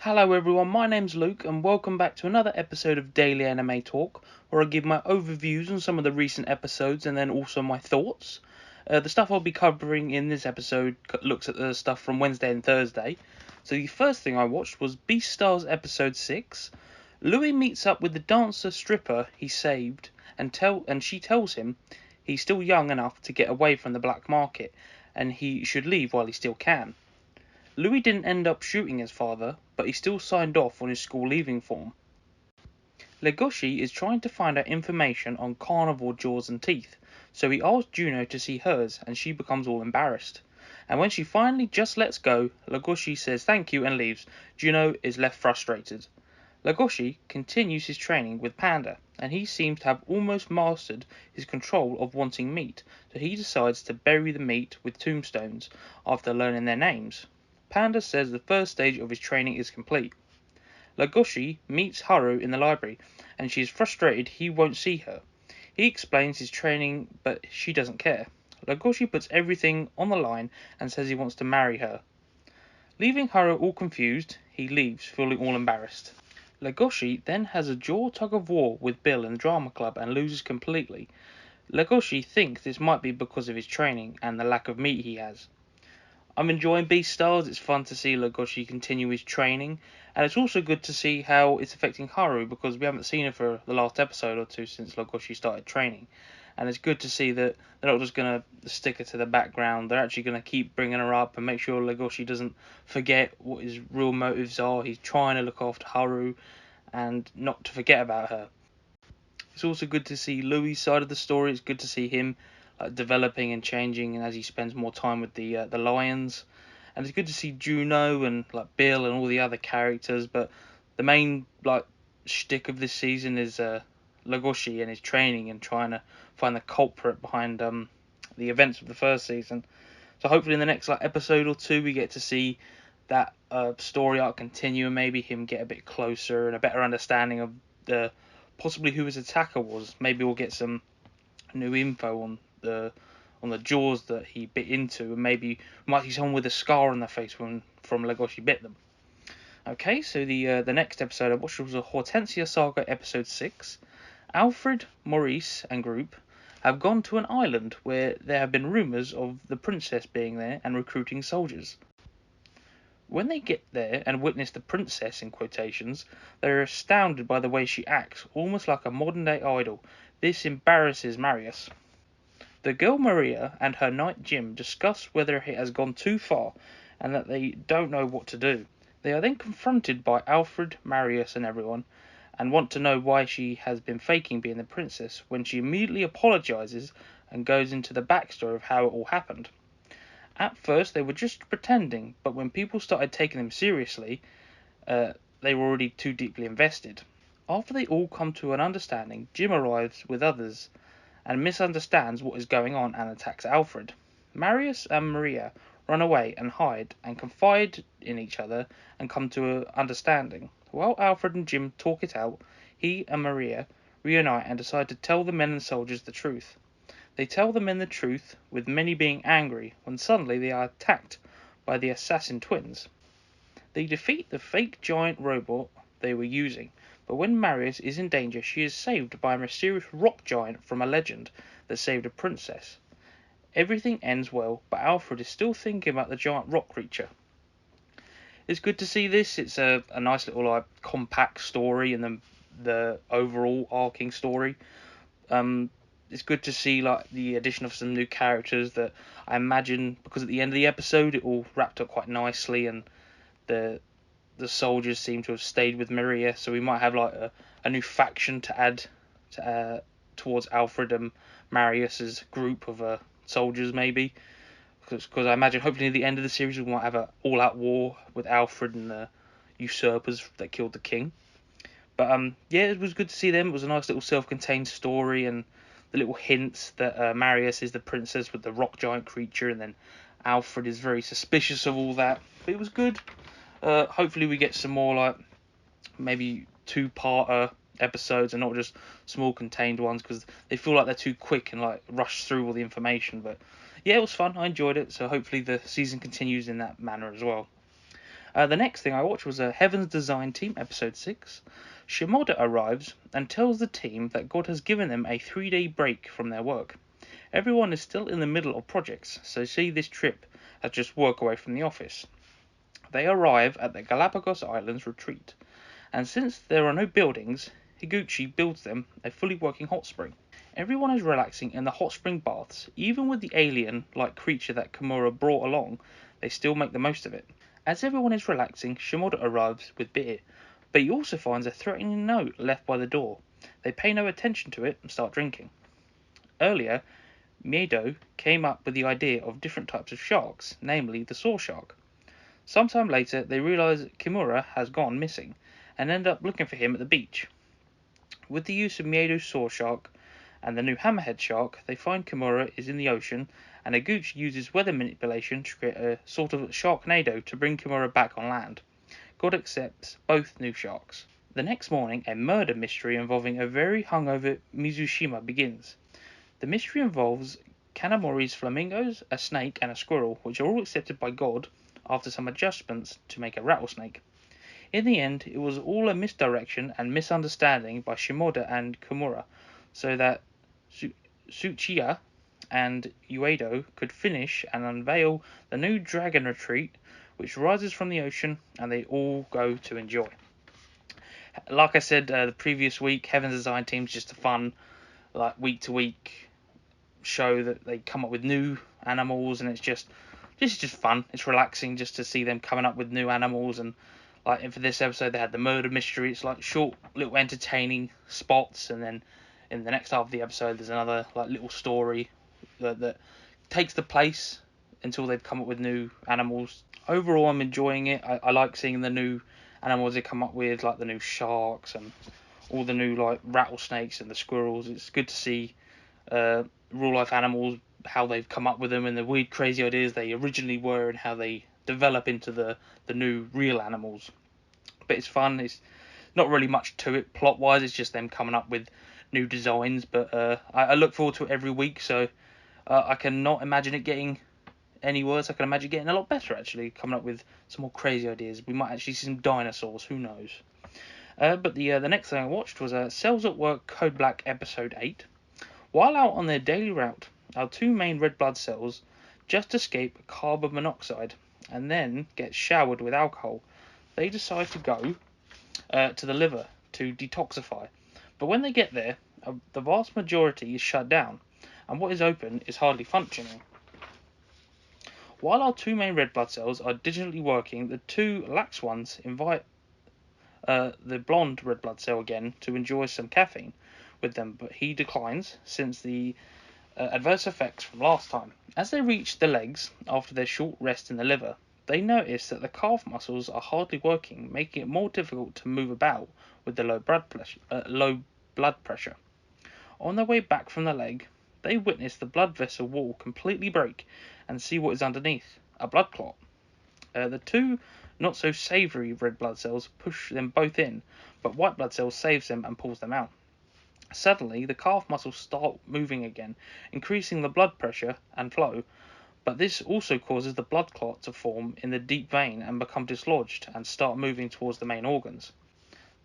Hello everyone, my name's Luke and welcome back to another episode of Daily Anime Talk, where I give my overviews on some of the recent episodes and then also my thoughts. The stuff I'll be covering in this episode looks at the stuff from Wednesday and Thursday. So the first thing I watched was Beastars episode 6. Louis meets up with the dancer stripper he saved and she tells him he's still young enough to get away from the black market and he should leave while he still can. Louis didn't end up shooting his father, but he still signed off on his school leaving form. Legoshi is trying to find out information on carnivore jaws and teeth, so he asks Juno to see hers and she becomes all embarrassed. And when she finally just lets go, Legoshi says thank you and leaves. Juno is left frustrated. Legoshi continues his training with Panda, and he seems to have almost mastered his control of wanting meat, so he decides to bury the meat with tombstones after learning their names. Panda says the first stage of his training is complete. Legoshi meets Haru in the library, and she is frustrated he won't see her. He explains his training, but she doesn't care. Legoshi puts everything on the line and says he wants to marry her. Leaving Haru all confused, he leaves, feeling all embarrassed. Legoshi then has a jaw tug-of-war with Bill in the drama club and loses completely. Legoshi thinks this might be because of his training and the lack of meat he has. I'm enjoying Beastars. It's fun to see Legoshi continue his training, and it's also good to see how it's affecting Haru because we haven't seen her for the last episode or two since Legoshi started training. And it's good to see that they're not just going to stick her to the background, they're actually going to keep bringing her up and make sure Legoshi doesn't forget what his real motives are. He's trying to look after Haru and not to forget about her. It's also good to see Louis' side of the story. It's good to see him developing and changing, and as he spends more time with the lions. And it's good to see Juno and Bill and all the other characters. But the main shtick of this season is Legoshi and his training and trying to find the culprit behind the events of the first season. So hopefully in the next episode or two we get to see that story arc continue and maybe him get a bit closer and a better understanding of the possibly who his attacker was. Maybe we'll get some new info on the jaws that he bit into, and maybe we might see someone with a scar on their face from Legoshi bit them. Okay, so the next episode I watched was a Hortensia Saga episode 6. Alfred, Maurice, and group have gone to an island where there have been rumours of the princess being there and recruiting soldiers. When they get there and witness the princess in quotations, they are astounded by the way she acts, almost like a modern day idol. This embarrasses Marius. The girl Maria and her knight Jim discuss whether it has gone too far and that they don't know what to do. They are then confronted by Alfred, Marius, and everyone, and want to know why she has been faking being the princess when she immediately apologizes and goes into the backstory of how it all happened. At first, they were just pretending, but when people started taking them seriously, they were already too deeply invested. After they all come to an understanding, Jim arrives with others and misunderstands what is going on and attacks Alfred. Marius and Maria run away and hide and confide in each other and come to an understanding. While Alfred and Jim talk it out, he and Maria reunite and decide to tell the men and soldiers the truth. They tell the men the truth, with many being angry, when suddenly they are attacked by the assassin twins. They defeat the fake giant robot they were using, but when Marius is in danger, she is saved by a mysterious rock giant from a legend that saved a princess. Everything ends well, but Alfred is still thinking about the giant rock creature. It's good to see this. It's a nice little compact story and the overall arcing story. It's good to see the addition of some new characters that I imagine, because at the end of the episode it all wrapped up quite nicely and the soldiers seem to have stayed with Maria, so we might have a new faction to add towards Alfred and Marius's group of soldiers maybe, because I imagine hopefully at the end of the series we might have an all-out war with Alfred and the usurpers that killed the king. But yeah, it was good to see them. It was a nice little self-contained story, and the little hints that Marius is the princess with the rock giant creature, and then Alfred is very suspicious of all that. But it was good. Hopefully we get some more maybe two-parter episodes and not just small contained ones, because they feel like they're too quick and rush through all the information. But yeah, it was fun. I enjoyed it. So hopefully the season continues in that manner as well. The next thing I watched was Heaven's Design Team, episode 6. Shimoda arrives and tells the team that God has given them a 3-day break from their work. Everyone is still in the middle of projects, so see this trip as just work away from the office. They arrive at the Galapagos Islands retreat, and since there are no buildings, Higuchi builds them a fully working hot spring. Everyone is relaxing in the hot spring baths. Even with the alien-like creature that Kimura brought along, they still make the most of it. As everyone is relaxing, Shimoda arrives with beer, but he also finds a threatening note left by the door. They pay no attention to it and start drinking. Earlier, Miedo came up with the idea of different types of sharks, namely the saw shark. Sometime later, they realize Kimura has gone missing, and end up looking for him at the beach. With the use of Miedo's saw shark and the new hammerhead shark, they find Kimura is in the ocean, and Higuchi uses weather manipulation to create a sort of sharknado to bring Kimura back on land. God accepts both new sharks. The next morning, a murder mystery involving a very hungover Mizushima begins. The mystery involves Kanamori's flamingos, a snake, and a squirrel, which are all accepted by God after some adjustments to make a rattlesnake. In the end, it was all a misdirection and misunderstanding by Shimoda and Kimura, so that Tsuchiya and Uedo could finish and unveil the new dragon retreat, which rises from the ocean, and they all go to enjoy. Like I said the previous week, Heaven's Design Team's just a fun, like week to week show that they come up with new animals, and it's just fun. It's relaxing just to see them coming up with new animals, and like for this episode they had the murder mystery. It's like short little entertaining spots, and then in the next half of the episode there's another like little story that takes the place until they've come up with new animals. Overall, I'm enjoying it. I like seeing the new animals they come up with, like the new sharks and all the new like rattlesnakes and the squirrels. It's good to see real life animals, how they've come up with them, and the weird crazy ideas they originally were, and how they develop into the new real animals. But it's fun. It's not really much to it plot wise. It's just them coming up with new designs. But I look forward to it every week, so I cannot imagine it getting any worse. I can imagine it getting a lot better, actually, coming up with some more crazy ideas. We might actually see some dinosaurs, who knows. But the next thing I watched was Cells at Work Code Black episode 8. While out on their daily route, our two main red blood cells just escape carbon monoxide and then get showered with alcohol. They decide to go to the liver to detoxify. But when they get there, the vast majority is shut down, and what is open is hardly functioning. While our two main red blood cells are digitally working, the two lax ones invite the blonde red blood cell again to enjoy some caffeine with them, but he declines since the adverse effects from last time. As they reach the legs after their short rest in the liver, they notice that the calf muscles are hardly working, making it more difficult to move about with the low blood pressure. On their way back from the leg, they witness the blood vessel wall completely break and see what is underneath, a blood clot. The two not so savoury red blood cells push them both in, but white blood cells saves them and pulls them out. Suddenly, the calf muscles start moving again, increasing the blood pressure and flow, but this also causes the blood clot to form in the deep vein and become dislodged and start moving towards the main organs.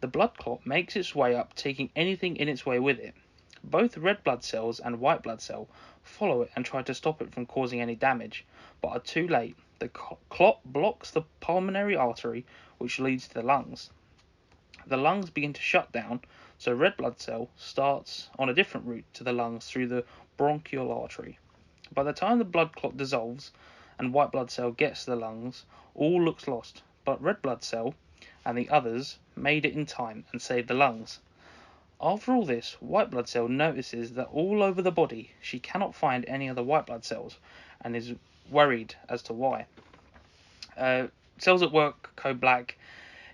The blood clot makes its way up, taking anything in its way with it. Both red blood cells and white blood cell follow it and try to stop it from causing any damage, but are too late. The clot blocks the pulmonary artery, which leads to the lungs. The lungs begin to shut down, so red blood cell starts on a different route to the lungs through the bronchial artery. By the time the blood clot dissolves and white blood cell gets to the lungs, all looks lost, but red blood cell and the others made it in time and saved the lungs. After all this, white blood cell notices that all over the body she cannot find any other white blood cells and is worried as to why. Cells at Work Code Black,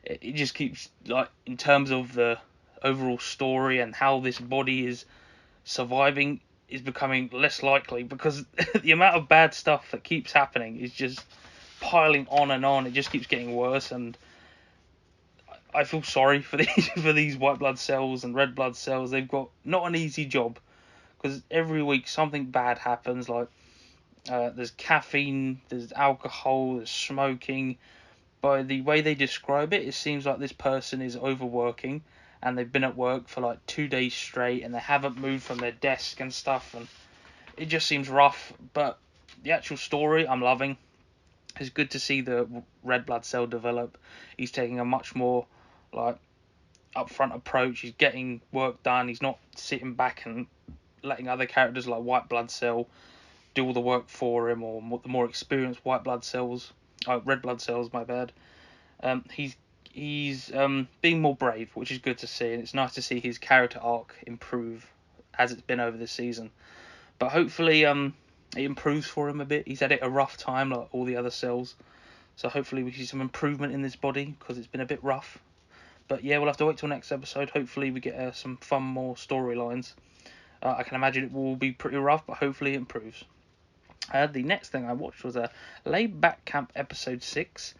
it just keeps, like, in terms of the overall story and how this body is surviving, is becoming less likely, because the amount of bad stuff that keeps happening is just piling on and on. It just keeps getting worse, and I feel sorry for these white blood cells and red blood cells. They've got not an easy job, because every week something bad happens. Like there's caffeine, there's alcohol, there's smoking, by the way they describe it, it seems like this person is overworking and they've been at work for like 2 days straight and they haven't moved from their desk and stuff, and it just seems rough. But the actual story I'm loving. It's good to see the red blood cell develop. He's taking a much more like upfront approach. He's getting work done. He's not sitting back and letting other characters like white blood cell do all the work for him, or the more experienced white blood cells, red blood cells, my bad. He's being more brave, which is good to see, and it's nice to see his character arc improve as it's been over this season. But hopefully it improves for him a bit. He's had it a rough time like all the other cells, so hopefully we see some improvement in this body because it's been a bit rough. But yeah, we'll have to wait till next episode. Hopefully we get some fun more storylines. I can imagine it will be pretty rough, but hopefully it improves. The next thing I watched was a Laid Back Camp episode 6.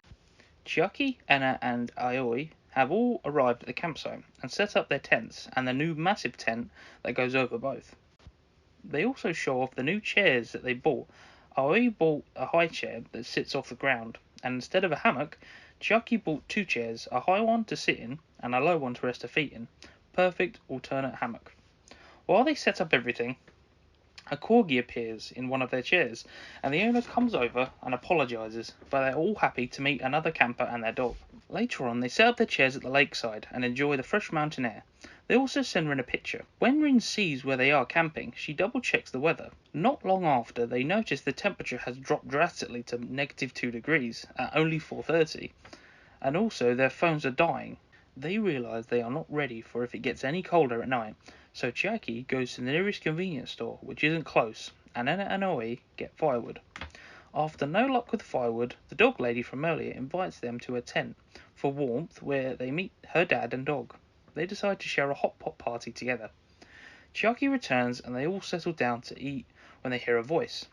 Chiaki, Enna and Aoi have all arrived at the campsite and set up their tents and the new massive tent that goes over both. They also show off the new chairs that they bought. Aoi bought a high chair that sits off the ground, and instead of a hammock, Chiaki bought 2 chairs, a high one to sit in and a low one to rest her feet in. Perfect alternate hammock. While they set up everything, a corgi appears in one of their chairs, and the owner comes over and apologises, but they're all happy to meet another camper and their dog. Later on, they set up their chairs at the lakeside and enjoy the fresh mountain air. They also send Rin a picture. When Rin sees where they are camping, she double checks the weather. Not long after, they notice the temperature has dropped drastically to -2 degrees at only 4:30, and also their phones are dying. They realise they are not ready for if it gets any colder at night, so Chiaki goes to the nearest convenience store, which isn't close, and Enna and Aoi get firewood. After no luck with firewood, the dog lady from earlier invites them to a tent for warmth where they meet her dad and dog. They decide to share a hot pot party together. Chiaki returns and they all settle down to eat when they hear a voice.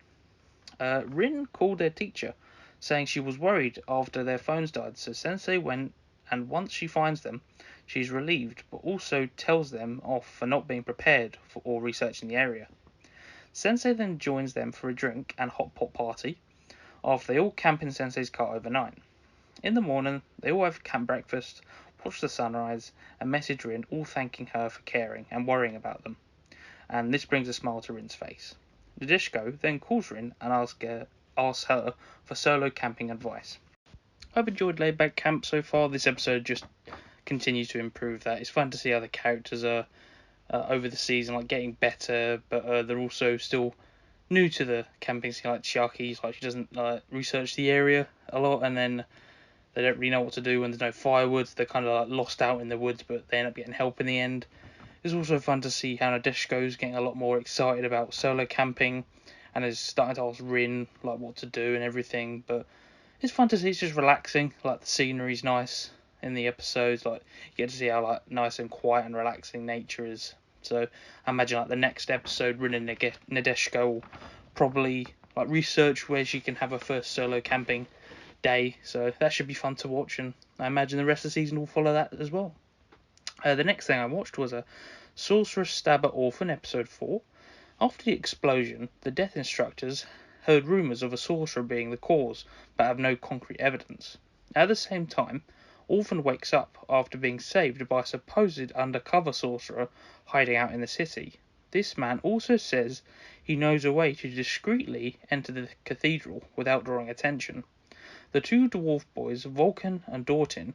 Rin called their teacher, saying she was worried after their phones died, so Sensei went, and once she finds them, she's relieved, but also tells them off for not being prepared for or researching the area. Sensei then joins them for a drink and hot pot party, after they all camp in Sensei's car overnight. In the morning, they all have camp breakfast, watch the sunrise, and message Rin, all thanking her for caring and worrying about them. And this brings a smile to Rin's face. Nadeshiko then calls Rin and asks her for solo camping advice. I've enjoyed Laid Back Camp so far. This episode just continues to improve that. It's fun to see how the characters are over the season, like getting better, but they're also still new to the camping scene. Like Chiaki, like she doesn't research the area a lot, and then they don't really know what to do when there's no firewood. They're kind of like lost out in the woods, but they end up getting help in the end. It's also fun to see how Nadeshiko's getting a lot more excited about solo camping and is starting to ask Rin like what to do and everything. But it's fun to see. It's just relaxing. Like the scenery's nice in the episodes. Like you get to see how like nice and quiet and relaxing nature is. So I imagine like the next episode, Rin and Nadeshiko will probably like research where she can have her first solo camping day. So that should be fun to watch, and I imagine the rest of the season will follow that as well. The next thing I watched was a Sorceror Stabber Orphen episode 4. After the explosion, the death instructors heard rumours of a sorcerer being the cause, but have no concrete evidence. At the same time, Orphen wakes up after being saved by a supposed undercover sorcerer hiding out in the city. This man also says he knows a way to discreetly enter the cathedral without drawing attention. The 2 dwarf boys, Vulcan and Dortin,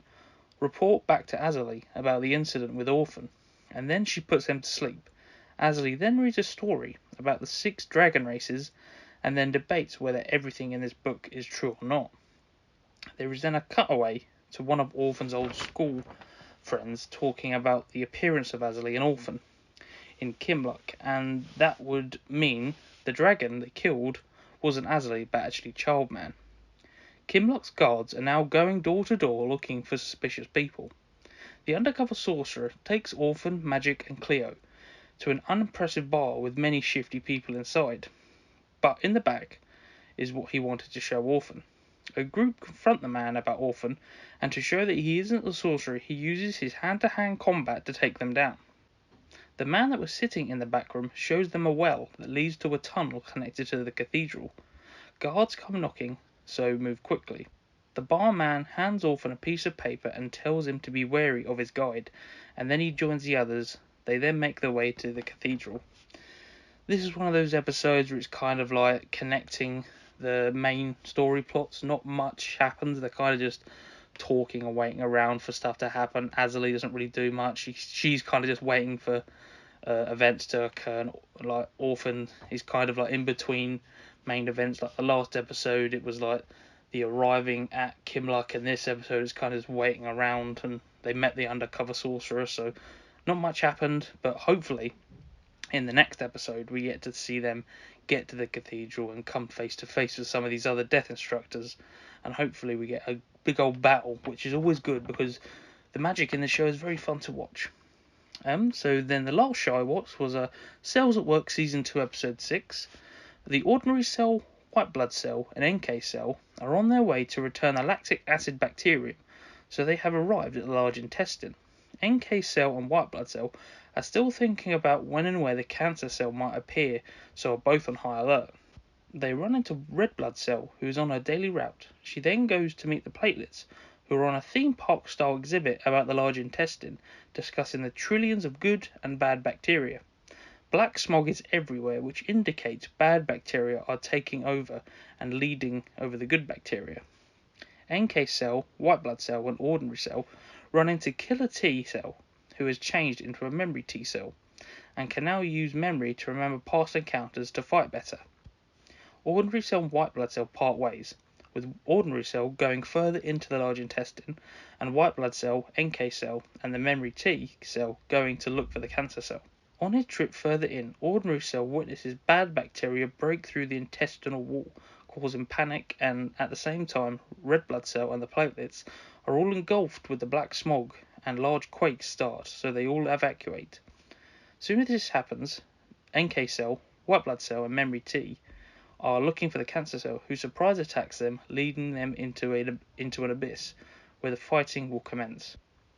report back to Azali about the incident with Orphen, and then she puts them to sleep. Azali then reads a story about the 6 dragon races, and then debates whether everything in this book is true or not. There is then a cutaway to one of Orphen's old school friends talking about the appearance of Azali and Orphen in Kimluck, and that would mean the dragon that killed wasn't Azali but actually Childman. Kimluck's guards are now going door to door looking for suspicious people. The undercover sorcerer takes Orphen, Magic and Cleo to an unimpressive bar with many shifty people inside. But in the back is what he wanted to show Orphen. A group confront the man about Orphen, and to show that he isn't the sorcerer, he uses his hand-to-hand combat to take them down. The man that was sitting in the back room shows them a well that leads to a tunnel connected to the cathedral. Guards come knocking, so move quickly. The barman hands Orphen a piece of paper and tells him to be wary of his guide, and then he joins the others. They then make their way to the cathedral. This is one of those episodes where it's kind of like connecting the main story plots. Not much happens. They're kind of just talking and waiting around for stuff to happen. Azalea doesn't really do much. She's kind of just waiting for events to occur. And, like, Orphen is kind of like in between main events. Like the last episode, it was like the arriving at Kimluck, and this episode is kind of just waiting around, and they met the undercover sorcerer. So not much happened, but hopefully in the next episode we get to see them get to the cathedral and come face to face with some of these other death instructors, and hopefully we get a big old battle, which is always good because the magic in the show is very fun to watch. So then the last show I watched was Cells at Work Season 2 Episode 6. The Ordinary Cell, White Blood Cell, and NK Cell are on their way to return a lactic acid bacterium, so they have arrived at the large intestine. NK Cell and White Blood Cell are still thinking about when and where the cancer cell might appear, so are both on high alert. They run into Red Blood Cell, who is on her daily route. She then goes to meet the Platelets, who are on a theme park style exhibit about the large intestine, discussing the trillions of good and bad bacteria. Black smog is everywhere, which indicates bad bacteria are taking over and leading over the good bacteria. NK Cell, White Blood Cell, and Ordinary Cell run into Killer T Cell, who has changed into a Memory T Cell, and can now use memory to remember past encounters to fight better. Ordinary Cell and White Blood Cell part ways, with Ordinary Cell going further into the large intestine, and White Blood Cell, NK Cell, and the Memory T Cell going to look for the cancer cell. On his trip further in, Ordinary Cell witnesses bad bacteria break through the intestinal wall, causing panic, and at the same time, Red Blood Cell and the Platelets are all engulfed with the black smog, and large quakes start, so they all evacuate. Soon as this happens, NK Cell, White Blood Cell, and Memory T are looking for the cancer cell, who surprise attacks them, leading them into an abyss, where the fighting will commence.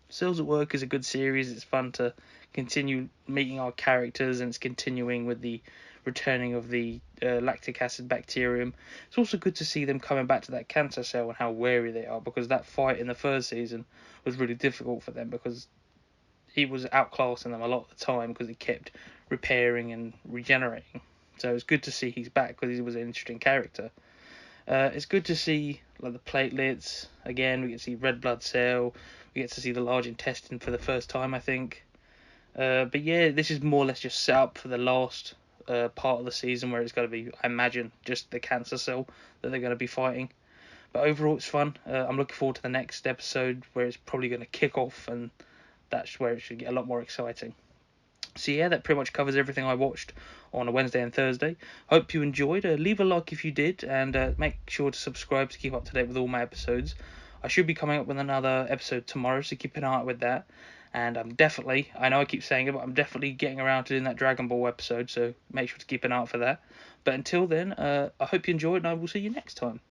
Cells at Work is a good series. It's fun to continue meeting our characters, and it's continuing with the returning of the lactic acid bacterium. It's also good to see them coming back to that cancer cell and how wary they are, because that fight in the first season was really difficult for them because he was outclassing them a lot of the time because he kept repairing and regenerating. So it's good to see he's back because he was an interesting character. It's good to see like the Platelets again. We get to see Red Blood Cell. We get to see the large intestine for the first time, I think. But yeah, this is more or less just set up for the last part of the season, where it's going to be, I imagine, just the cancer cell that they're going to be fighting. But overall, it's fun. I'm looking forward to the next episode, where it's probably going to kick off, and that's where it should get a lot more exciting. So yeah, that pretty much covers everything I watched on a Wednesday and Thursday. Hope you enjoyed. Leave a like if you did, and make sure to subscribe to keep up to date with all my episodes. I should be coming up with another episode tomorrow, so keep an eye out with that. And I know I keep saying it, but I'm definitely getting around to doing that Dragon Ball episode, so make sure to keep an eye out for that. But until then, I hope you enjoyed, and I will see you next time.